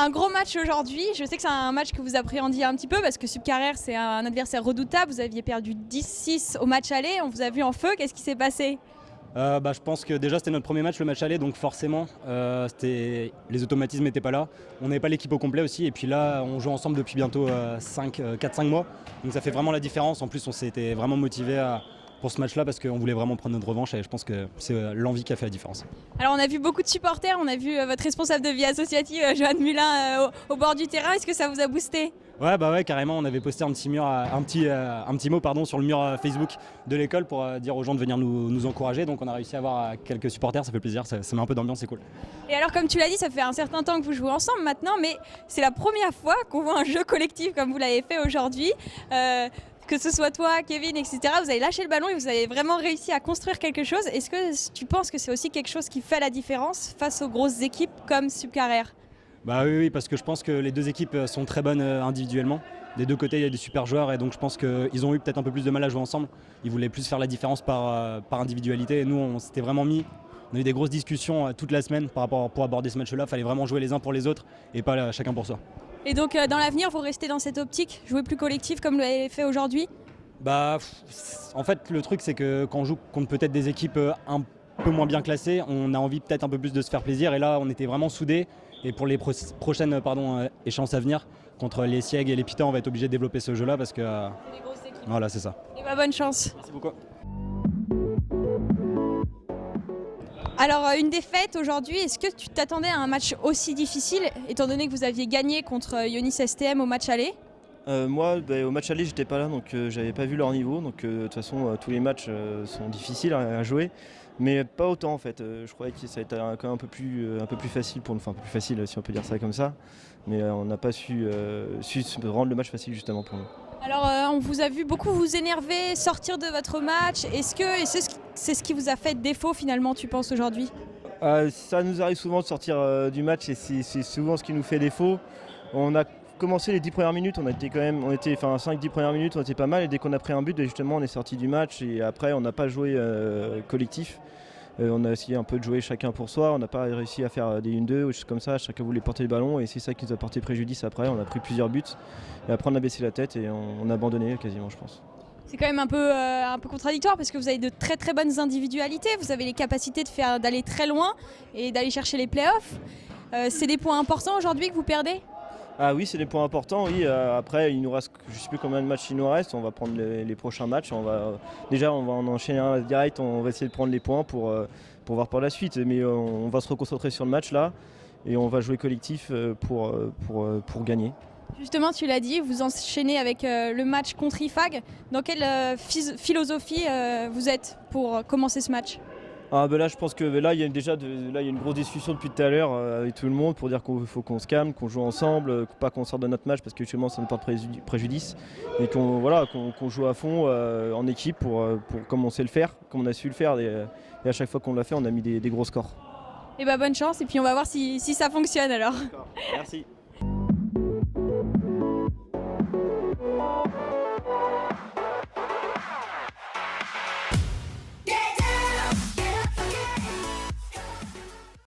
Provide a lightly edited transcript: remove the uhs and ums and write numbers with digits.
Un gros match aujourd'hui, je sais que c'est un match que vous appréhendiez un petit peu parce que Subcarrère c'est un adversaire redoutable, vous aviez perdu 10-6 au match aller, on vous a vu en feu, qu'est-ce qui s'est passé ? Je pense que déjà c'était notre premier match, le match aller, donc forcément les automatismes n'étaient pas là. On n'avait pas l'équipe au complet aussi, et puis là on joue ensemble depuis bientôt 4-5 mois, donc ça fait vraiment la différence. En plus on s'était vraiment motivé pour ce match-là parce qu'on voulait vraiment prendre notre revanche, et je pense que c'est l'envie qui a fait la différence. Alors on a vu beaucoup de supporters, on a vu votre responsable de vie associative, Johan Mulin, au bord du terrain, est-ce que ça vous a boosté ? Ouais, carrément, on avait posté un petit mot sur le mur Facebook de l'école pour dire aux gens de venir nous encourager. Donc on a réussi à avoir quelques supporters, ça fait plaisir, ça met un peu d'ambiance, c'est cool. Et alors comme tu l'as dit, ça fait un certain temps que vous jouez ensemble maintenant, mais c'est la première fois qu'on voit un jeu collectif comme vous l'avez fait aujourd'hui. Que ce soit toi, Kevin, etc., vous avez lâché le ballon et vous avez vraiment réussi à construire quelque chose. Est-ce que tu penses que c'est aussi quelque chose qui fait la différence face aux grosses équipes comme Subcarrère ? Oui, parce que je pense que les deux équipes sont très bonnes individuellement. Des deux côtés, il y a des super joueurs, et donc je pense qu'ils ont eu peut-être un peu plus de mal à jouer ensemble. Ils voulaient plus faire la différence par individualité. Et nous, on s'était vraiment mis. On a eu des grosses discussions toute la semaine pour aborder ce match-là. Il fallait vraiment jouer les uns pour les autres et pas chacun pour soi. Et donc dans l'avenir, vous restez dans cette optique, jouer plus collectif comme vous l'avez fait aujourd'hui ? En fait, le truc, c'est que quand on joue contre peut-être des équipes un peu moins bien classées, on a envie peut-être un peu plus de se faire plaisir. Et là, on était vraiment soudés. Et pour les prochaines échéances à venir, contre les Sieg et les Pitans, on va être obligé de développer ce jeu-là parce que. Les grosses équipes. Voilà, c'est ça. Et bonne chance. Merci beaucoup. Alors une défaite aujourd'hui, est-ce que tu t'attendais à un match aussi difficile, étant donné que vous aviez gagné contre Ionis STM au match aller ? Moi, au match aller, j'étais pas là, donc j'avais pas vu leur niveau. Donc de toute façon, tous les matchs sont difficiles à jouer, mais pas autant en fait. Je croyais que ça allait être quand même un peu plus facile pour nous, enfin un peu plus facile si on peut dire ça comme ça. Mais on n'a pas su rendre le match facile justement pour nous. Alors on vous a vu beaucoup vous énerver, sortir de votre match. Est-ce que c'est ce qui vous a fait défaut finalement, tu penses, aujourd'hui ? Ça nous arrive souvent de sortir du match, et c'est souvent ce qui nous fait défaut. On a commencé les 10 premières minutes, 5-10 premières minutes, on était pas mal, et dès qu'on a pris un but, justement on est sorti du match, et après on n'a pas joué collectif. On a essayé un peu de jouer chacun pour soi, on n'a pas réussi à faire des 1-2 ou des choses comme ça, chacun voulait porter le ballon, et c'est ça qui nous a porté préjudice après. On a pris plusieurs buts, et après on a baissé la tête et on a abandonné quasiment, je pense. C'est quand même un peu contradictoire parce que vous avez de très très bonnes individualités, vous avez les capacités d'aller très loin et d'aller chercher les playoffs. C'est des points importants aujourd'hui que vous perdez ? Ah oui, c'est des points importants, oui. Après, il nous reste, je ne sais plus combien de matchs il nous reste. On va prendre les prochains matchs. On va en enchaîner un direct. On va essayer de prendre les points pour voir par la suite. Mais on va se reconcentrer sur le match là, et on va jouer collectif pour gagner. Justement, tu l'as dit, vous enchaînez avec le match contre IFAG. Dans quelle philosophie vous êtes pour commencer ce match ? Là, je pense que là, il y a une grosse discussion depuis tout à l'heure avec tout le monde pour dire qu'il faut qu'on se calme, qu'on joue ensemble, pas qu'on sorte de notre match parce que justement ça nous porte préjudice, et qu'on joue à fond en équipe pour comme on sait le faire, comme on a su le faire, et à chaque fois qu'on l'a fait, on a mis des gros scores. Et bonne chance, et puis on va voir si ça fonctionne alors. D'accord. Merci.